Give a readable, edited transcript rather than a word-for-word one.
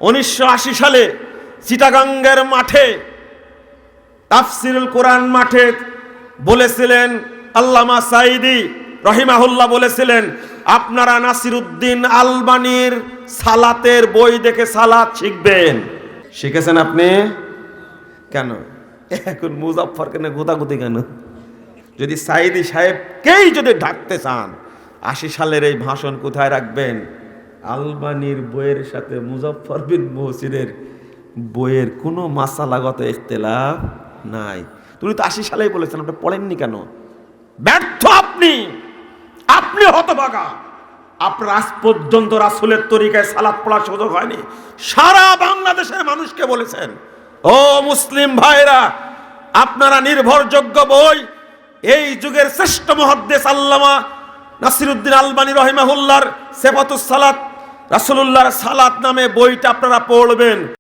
1980 সালে চিটাগাঙ্গের মাঠে তাফসিরুল কোরআন মাঠে বলেছিলেন আল্লামা সাঈদী রহিমাহুল্লাহ বলেছিলেন, আপনারা নাসিরউদ্দিন আলবানীর সালাতের বই দেখে সালাত শিখবেন। শিখেছেন আপনি? কেন এখন মুজাফফরকে না গোতাগুতি কেন? যদি সাঈদী সাহেবকেই যদি ডাকতে চান, 80 সালের এই ভাষণ কোথায় রাখবেন? আলবানীর বইয়ের সাথে মুজাফফর বিন মুহসিনের বইয়ের কোনো মাসালাগত ইখতিলাফ নাই। তুমি তো 80 সালেই বলেছেন, আপনি পড়েননি কেন? ব্যর্থ আপনি, আপনি হতভাগা। আপনার আজ পর্যন্ত রাসূলের তরিকায় সালাত পড়ার সুযোগ হয়নি। সারা বাংলাদেশের মানুষকে বলেছেন, ও মুসলিম ভাইরা, আপনারা নির্ভরযোগ্য বই, এই যুগের শ্রেষ্ঠ মুহাদ্দিস আল্লামা নাসিরউদ্দিন আলবানী রহিমাহুল্লাহর সিফাতুস সালাত, রাসূলুল্লাহর সালাত নামে বইটা আপনারা পড়বেন।